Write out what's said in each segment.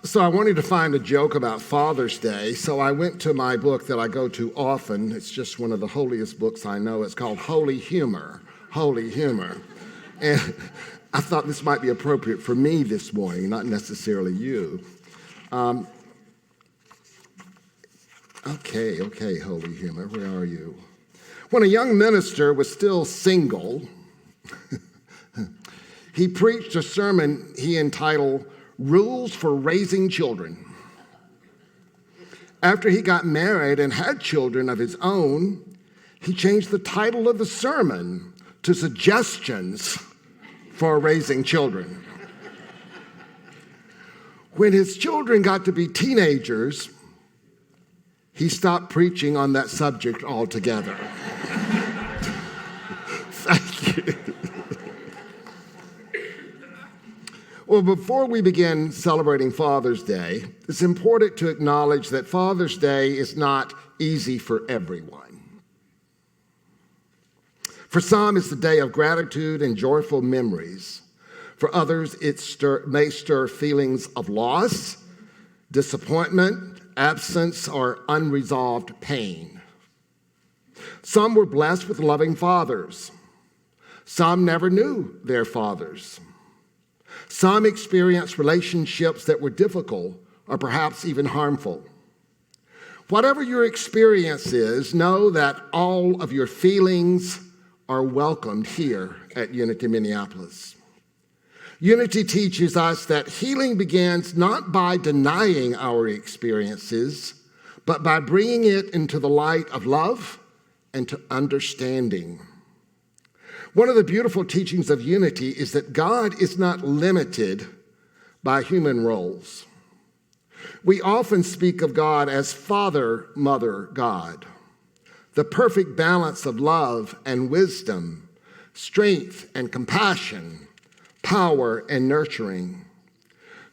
So I wanted to find a joke about Father's Day, so I went to my book that I go to often. It's just one of the holiest books I know. It's called Holy Humor. Holy Humor. And I thought this might be appropriate for me this morning, not necessarily you. Okay, Holy Humor, where are you? When a young minister was still single, he preached a sermon he entitled Rules for Raising Children. After he got married and had children of his own, he changed the title of the sermon to Suggestions for Raising Children. When his children got to be teenagers, he stopped preaching on that subject altogether. Thank you. Well, before we begin celebrating Father's Day, it's important to acknowledge that Father's Day is not easy for everyone. For some, it's a day of gratitude and joyful memories. For others, it may stir feelings of loss, disappointment, absence, or unresolved pain. Some were blessed with loving fathers. Some never knew their fathers. Some experienced relationships that were difficult or perhaps even harmful. Whatever your experience is, know that all of your feelings are welcomed here at Unity Minneapolis. Unity teaches us that healing begins not by denying our experiences, but by bringing it into the light of love and to understanding. One of the beautiful teachings of unity is that God is not limited by human roles. We often speak of God as Father, Mother, God, the perfect balance of love and wisdom, strength and compassion, power and nurturing.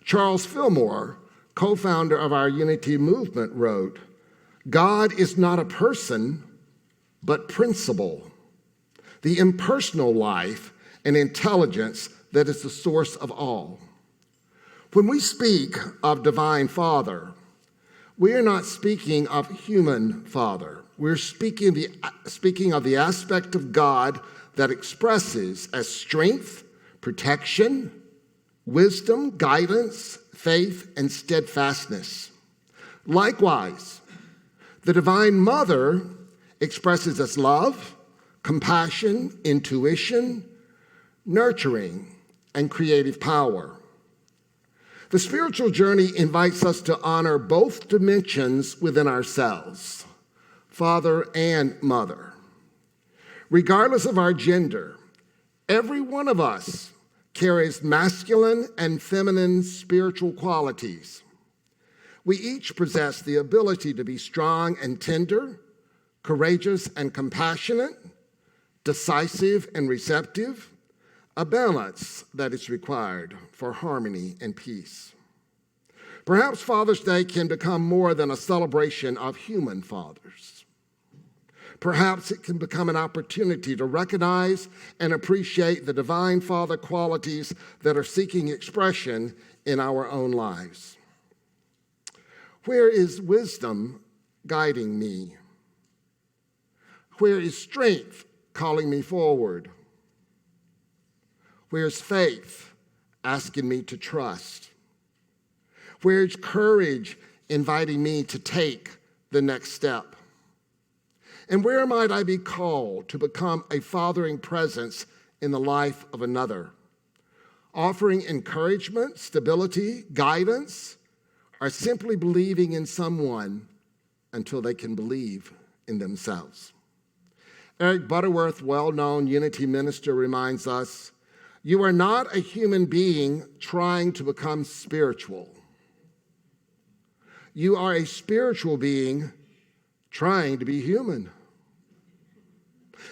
Charles Fillmore, co-founder of our Unity movement, wrote, "God is not a person, but principle, the impersonal life and intelligence that is the source of all." When we speak of Divine Father, we are not speaking of human Father. We're speaking of the aspect of God that expresses as strength, protection, wisdom, guidance, faith, and steadfastness. Likewise, the Divine Mother expresses as love, compassion, intuition, nurturing, and creative power. The spiritual journey invites us to honor both dimensions within ourselves, Father and Mother. Regardless of our gender, every one of us carries masculine and feminine spiritual qualities. We each possess the ability to be strong and tender, courageous and compassionate, decisive and receptive, a balance that is required for harmony and peace. Perhaps Father's Day can become more than a celebration of human fathers. Perhaps it can become an opportunity to recognize and appreciate the Divine Father qualities that are seeking expression in our own lives. Where is wisdom guiding me? Where is strength calling me forward? Where's faith asking me to trust? Where's courage inviting me to take the next step? And where might I be called to become a fathering presence in the life of another, offering encouragement, stability, guidance, or simply believing in someone until they can believe in themselves? Eric Butterworth, well-known Unity minister, reminds us, "You are not a human being trying to become spiritual. You are a spiritual being trying to be human."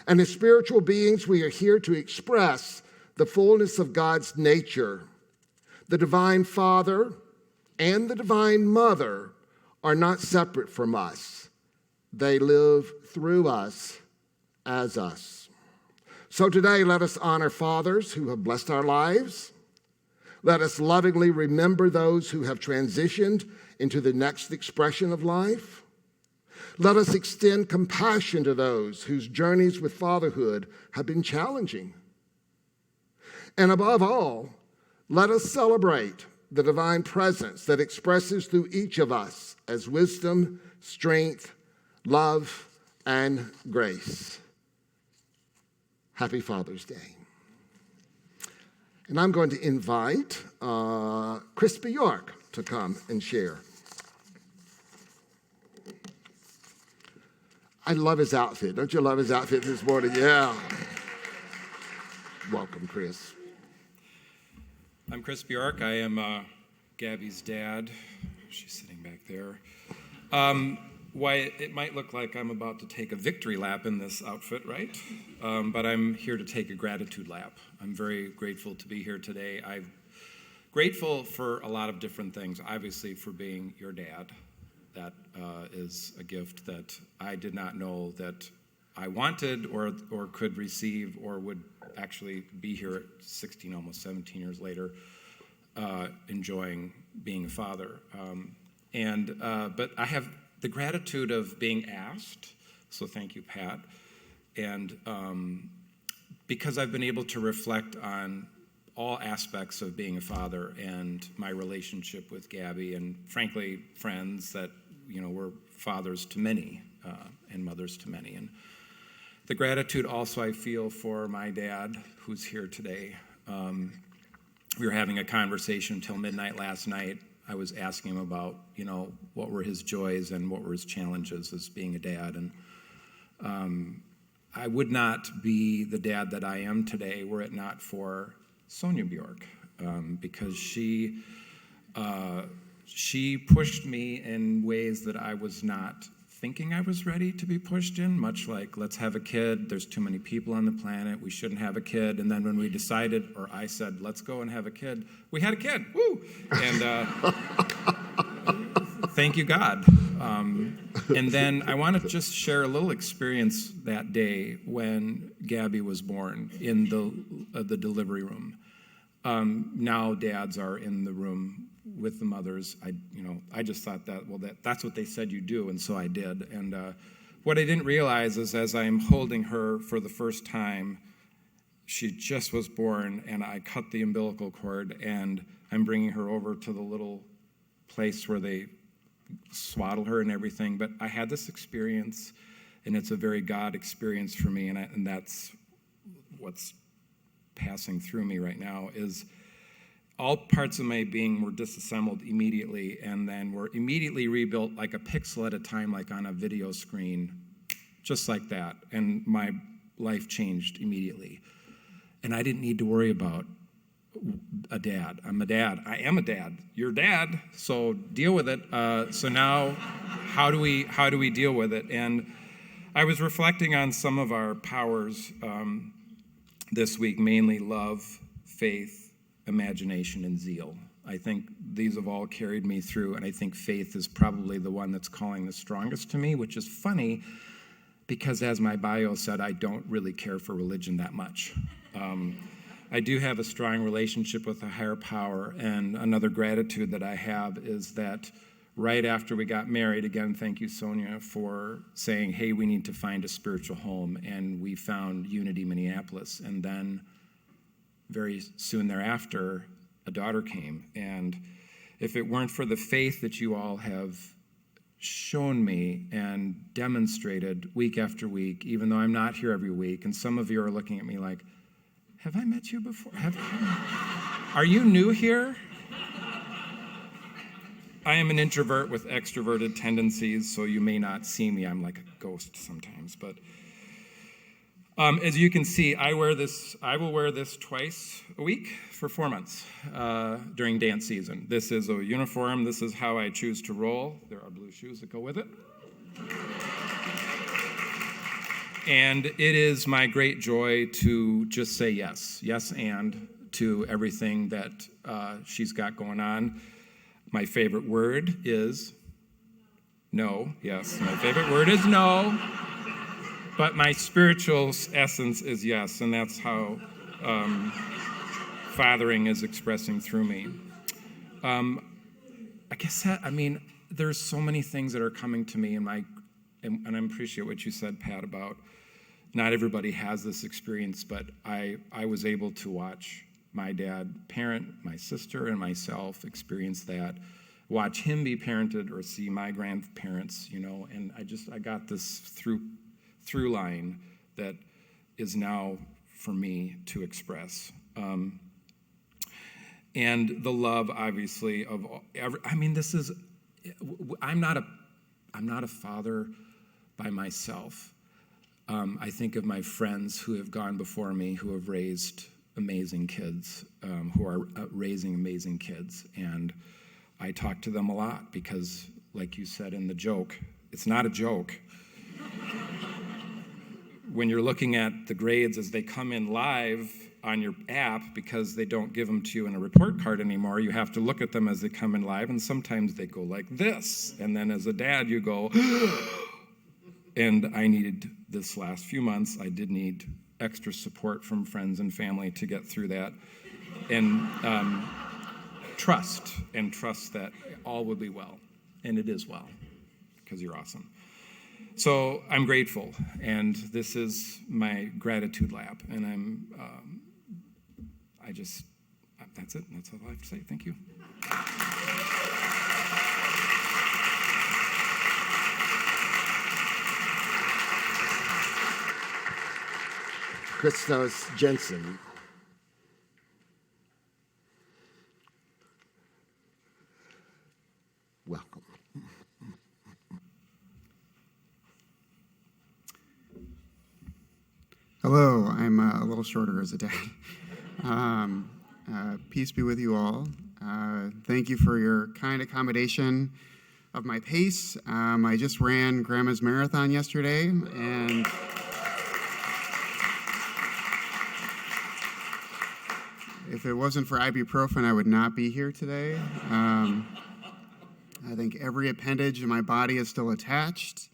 And as spiritual beings, we are here to express the fullness of God's nature. The Divine Father and the Divine Mother are not separate from us. They live through us as us. So today, let us honor fathers who have blessed our lives. Let us lovingly remember those who have transitioned into the next expression of life. Let us extend compassion to those whose journeys with fatherhood have been challenging. And above all, let us celebrate the divine presence that expresses through each of us as wisdom, strength, love, and grace. Happy Father's Day. And I'm going to invite Chris Bjork to come and share. I love his outfit. Don't you love his outfit this morning? Yeah. Welcome, Chris. I'm Chris Bjork. I am Gabby's dad. She's sitting back there. Why it might look like I'm about to take a victory lap in this outfit, right? But I'm here to take a gratitude lap. I'm very grateful to be here today. I'm grateful for a lot of different things. Obviously, for being your dad. That is a gift that I did not know that I wanted or could receive or would actually be here at 16, almost 17 years later, enjoying being a father. But I have the gratitude of being asked, so thank you, Pat, and because I've been able to reflect on all aspects of being a father and my relationship with Gabby and, frankly, friends that, were fathers to many and mothers to many. And the gratitude also I feel for my dad, who's here today. We were having a conversation till midnight last night. I was asking him about, what were his joys and what were his challenges as being a dad. And I would not be the dad that I am today were it not for Sonia Bjork, because she pushed me in ways that I was not thinking I was ready to be pushed in, much like, let's have a kid, there's too many people on the planet, we shouldn't have a kid. And then when we decided, or I said, let's go and have a kid, we had a kid, woo! And thank you, God. And then I want to just share a little experience that day when Gabby was born in the delivery room. Now dads are in the room with the mothers. I just thought that's what they said you do, and so I did. And what I didn't realize is as I'm holding her for the first time, she just was born, and I cut the umbilical cord, and I'm bringing her over to the little place where they swaddle her and everything. But I had this experience, and it's a very God experience for me, and that's what's passing through me right now, is all parts of my being were disassembled immediately and then were immediately rebuilt like a pixel at a time, like on a video screen, just like that. And my life changed immediately. And I didn't need to worry about a dad. I'm a dad. I am a dad. You're dad, so deal with it. So now, how do we deal with it? And I was reflecting on some of our powers this week, mainly love, faith, imagination, and zeal. I think these have all carried me through, and I think faith is probably the one that's calling the strongest to me, which is funny because, as my bio said, I don't really care for religion that much. I do have a strong relationship with a higher power, and another gratitude that I have is that right after we got married, again, thank you, Sonia, for saying, hey, we need to find a spiritual home, and we found Unity Minneapolis, and then very soon thereafter, a daughter came. And if it weren't for the faith that you all have shown me and demonstrated week after week, even though I'm not here every week, and some of you are looking at me like, have I met you before? Are you new here? I am an introvert with extroverted tendencies, so you may not see me. I'm like a ghost sometimes, but as you can see, I will wear this twice a week for 4 months during dance season. This is a uniform. This is how I choose to roll. There are blue shoes that go with it. And it is my great joy to just say yes, and to everything that she's got going on. My favorite word is no. Yes, my favorite word is no. But my spiritual essence is yes, and that's how fathering is expressing through me. I guess there's so many things that are coming to me and I appreciate what you said, Pat, about not everybody has this experience, but I was able to watch my dad parent my sister and myself experience that, watch him be parented or see my grandparents, and I got this through line that is now for me to express. And the love, obviously, of I'm not a father by myself. I think of my friends who have gone before me, who have raised amazing kids, who are raising amazing kids. And I talk to them a lot because, like you said in the joke, it's not a joke. When you're looking at the grades as they come in live on your app, because they don't give them to you in a report card anymore, you have to look at them as they come in live, and sometimes they go like this. And then as a dad, you go, and I needed this last few months, I did need extra support from friends and family to get through that. And trust that all will be well. And it is well, because you're awesome. So I'm grateful, and this is my gratitude lap, and that's it. That's all I have to say. Thank you. Christos, Jensen. Welcome. Hello, I'm a little shorter as a dad. Peace be with you all. Thank you for your kind accommodation of my pace. I just ran Grandma's Marathon yesterday, and if it wasn't for ibuprofen, I would not be here today. I think every appendage in my body is still attached,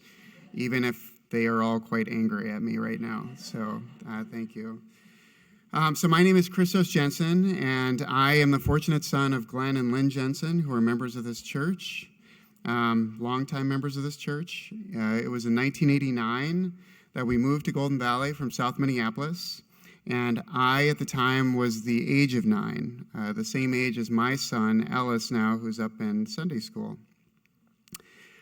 even if they are all quite angry at me right now. So thank you. So my name is Christos Jensen, and I am the fortunate son of Glenn and Lynn Jensen, who are members of this church, longtime members of this church. It was in 1989 that we moved to Golden Valley from South Minneapolis, and I, at the time, was the age of 9, the same age as my son, Ellis, now, who's up in Sunday school.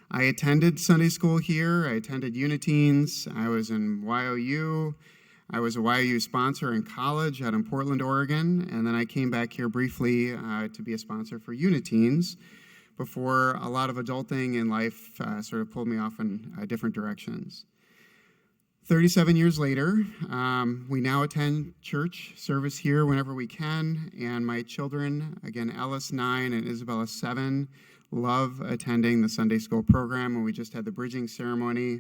I attended Sunday school here. I attended Uniteens. I was in YOU. I was a YOU sponsor in college out in Portland, Oregon, and then I came back here briefly to be a sponsor for Uniteens before a lot of adulting in life sort of pulled me off in different directions. 37 years later, we now attend church service here whenever we can, and my children, again, Ellis 9 and Isabella 7, love attending the Sunday school program, and we just had the bridging ceremony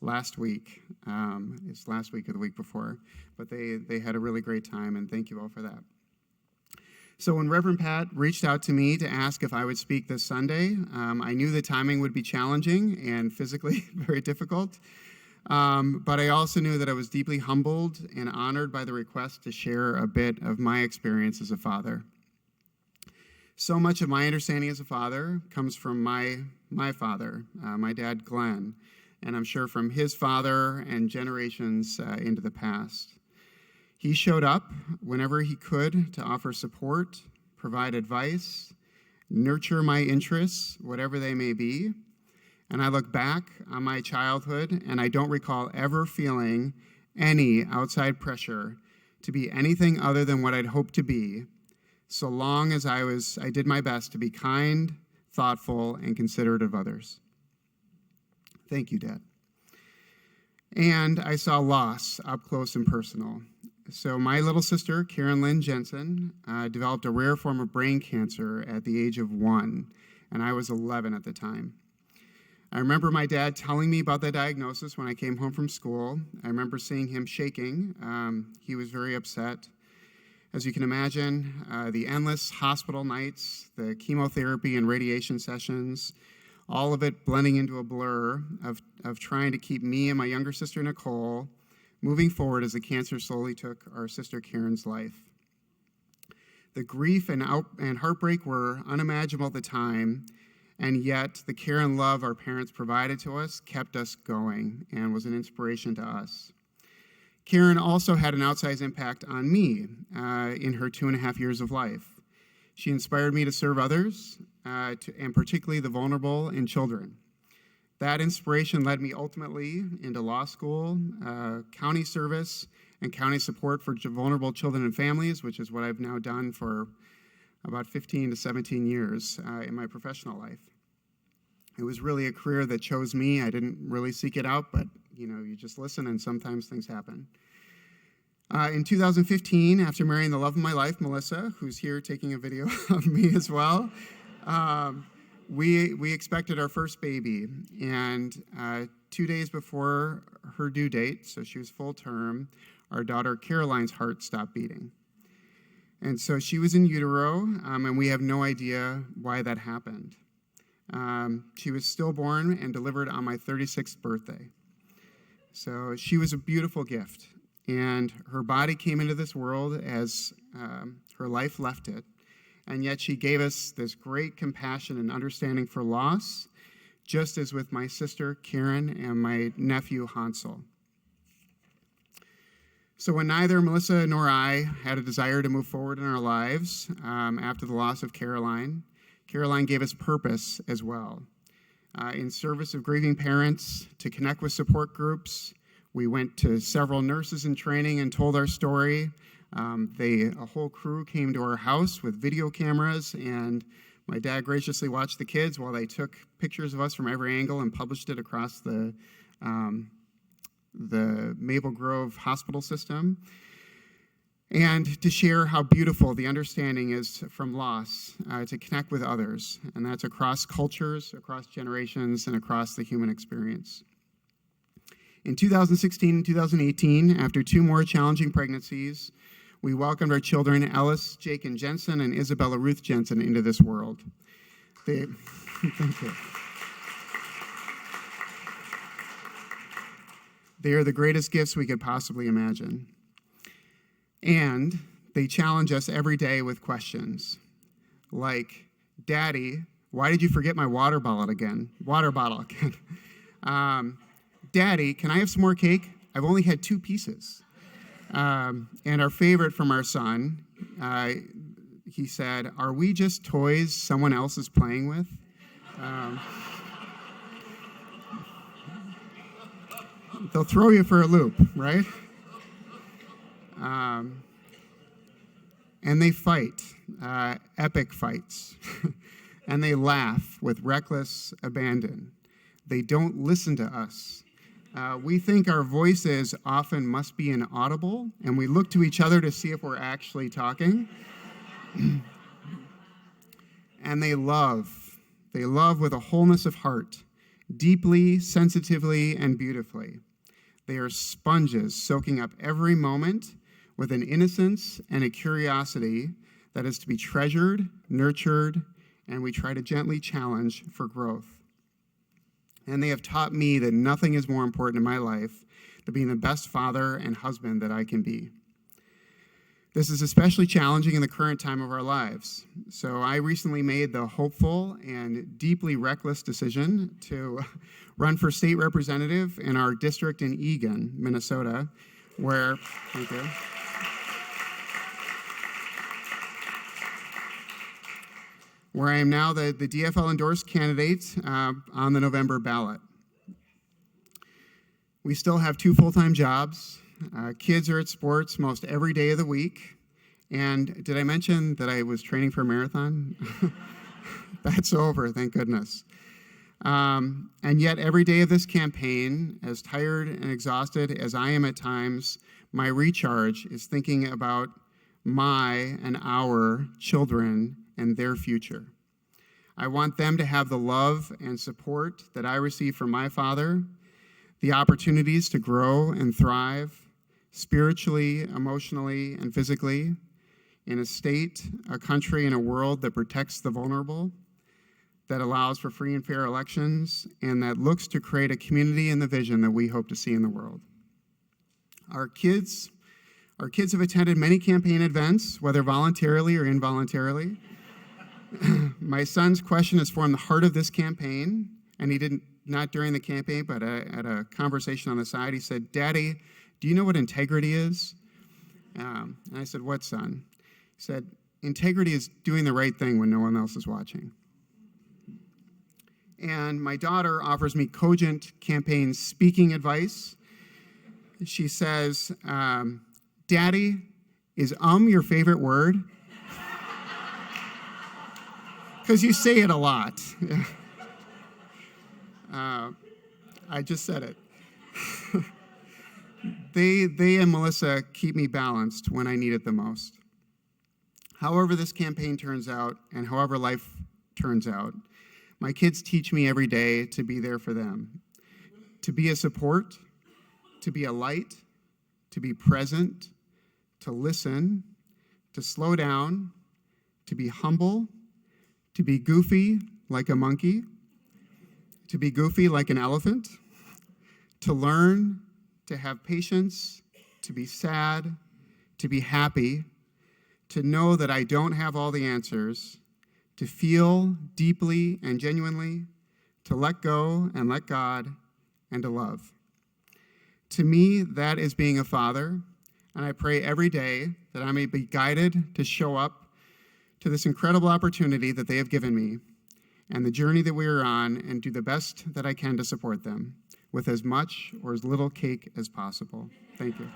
last week. It's last week or the week before, but they had a really great time, and thank you all for that. So when Reverend Pat reached out to me to ask if I would speak this Sunday, I knew the timing would be challenging and physically very difficult, but I also knew that I was deeply humbled and honored by the request to share a bit of my experience as a father. So much of my understanding as a father comes from my father, my dad, Glenn, and I'm sure from his father and generations into the past. He showed up whenever he could to offer support, provide advice, nurture my interests, whatever they may be. And I look back on my childhood, and I don't recall ever feeling any outside pressure to be anything other than what I'd hoped to be, so long as I did my best to be kind, thoughtful, and considerate of others. Thank you, Dad. And I saw loss up close and personal. So my little sister, Karen Lynn Jensen, developed a rare form of brain cancer at the age of 1, and I was 11 at the time. I remember my dad telling me about the diagnosis when I came home from school. I remember seeing him shaking. He was very upset. As you can imagine, the endless hospital nights, the chemotherapy and radiation sessions, all of it blending into a blur of trying to keep me and my younger sister, Nicole, moving forward as the cancer slowly took our sister Karen's life. The grief and heartbreak were unimaginable at the time, and yet the care and love our parents provided to us kept us going and was an inspiration to us. Karen also had an outsized impact on me in her 2.5 years of life. She inspired me to serve others, and particularly the vulnerable and children. That inspiration led me ultimately into law school, county service, and county support for vulnerable children and families, which is what I've now done for about 15 to 17 years in my professional life. It was really a career that chose me. I didn't really seek it out, but you just listen and sometimes things happen. In 2015, after marrying the love of my life, Melissa, who's here taking a video of me as well, we expected our first baby. And 2 days before her due date, so she was full term, our daughter Caroline's heart stopped beating. And so she was in utero, and we have no idea why that happened. She was stillborn and delivered on my 36th birthday. So she was a beautiful gift. And her body came into this world as her life left it. And yet she gave us this great compassion and understanding for loss, just as with my sister Karen and my nephew Hansel. So when neither Melissa nor I had a desire to move forward in our lives after the loss of Caroline gave us purpose as well. In service of grieving parents, to connect with support groups, we went to several nurses in training and told our story. A whole crew came to our house with video cameras, and my dad graciously watched the kids while they took pictures of us from every angle and published it across the Maple Grove hospital system, and to share how beautiful the understanding is from loss, to connect with others, and that's across cultures, across generations, and across the human experience. In 2016 and 2018, after 2 more challenging pregnancies, we welcomed our children, Ellis, Jake, and Jensen, and Isabella Ruth Jensen, into this world. Thank you. They are the greatest gifts we could possibly imagine. And they challenge us every day with questions like, Daddy, why did you forget my water bottle again? Daddy, can I have some more cake? I've only had 2 pieces. And our favorite from our son, he said, are we just toys someone else is playing with? They'll throw you for a loop, right? And they fight, epic fights. And they laugh with reckless abandon. They don't listen to us. We think our voices often must be inaudible, and we look to each other to see if we're actually talking. And they love with a wholeness of heart, deeply, sensitively, and beautifully. They are sponges soaking up every moment with an innocence and a curiosity that is to be treasured, nurtured, and we try to gently challenge for growth. And they have taught me that nothing is more important in my life than being the best father and husband that I can be. This is especially challenging in the current time of our lives. So I recently made the hopeful and deeply reckless decision to run for state representative in our district in Eagan, Minnesota, where, thank you, where I am now the DFL endorsed candidate on the November ballot. We still have 2 full-time jobs. Kids are at sports most every day of the week. And did I mention that I was training for a marathon? That's over, thank goodness. And yet every day of this campaign, as tired and exhausted as I am at times, my recharge is thinking about my and our children and their future. I want them to have the love and support that I received from my father, the opportunities to grow and thrive spiritually, emotionally, and physically in a state, a country, and a world that protects the vulnerable, that allows for free and fair elections, and that looks to create a community and the vision that we hope to see in the world. Our kids Our kids have attended many campaign events, whether voluntarily or involuntarily. My son's question has formed the heart of this campaign, and he didn't, not during the campaign, but at a conversation on the side, he said, "Daddy, do you know what integrity is?" And I said, "What, son?" He said, "Integrity is doing the right thing when no one else is watching." And my daughter offers me cogent campaign speaking advice. She says, "Daddy, is your favorite word?" Because you say it a lot. I just said it. They and Melissa keep me balanced when I need it the most. However this campaign turns out, and however life turns out, my kids teach me every day to be there for them, to be a support, to be a light, to be present, to listen, to slow down, to be humble, to be goofy like a monkey, to be goofy like an elephant, to learn, to have patience, to be sad, to be happy, to know that I don't have all the answers, to feel deeply and genuinely, to let go and let God, and to love. To me, that is being a father, and I pray every day that I may be guided to show up to this incredible opportunity that they have given me and the journey that we are on, and do the best that I can to support them with as much or as little cake as possible. Thank you.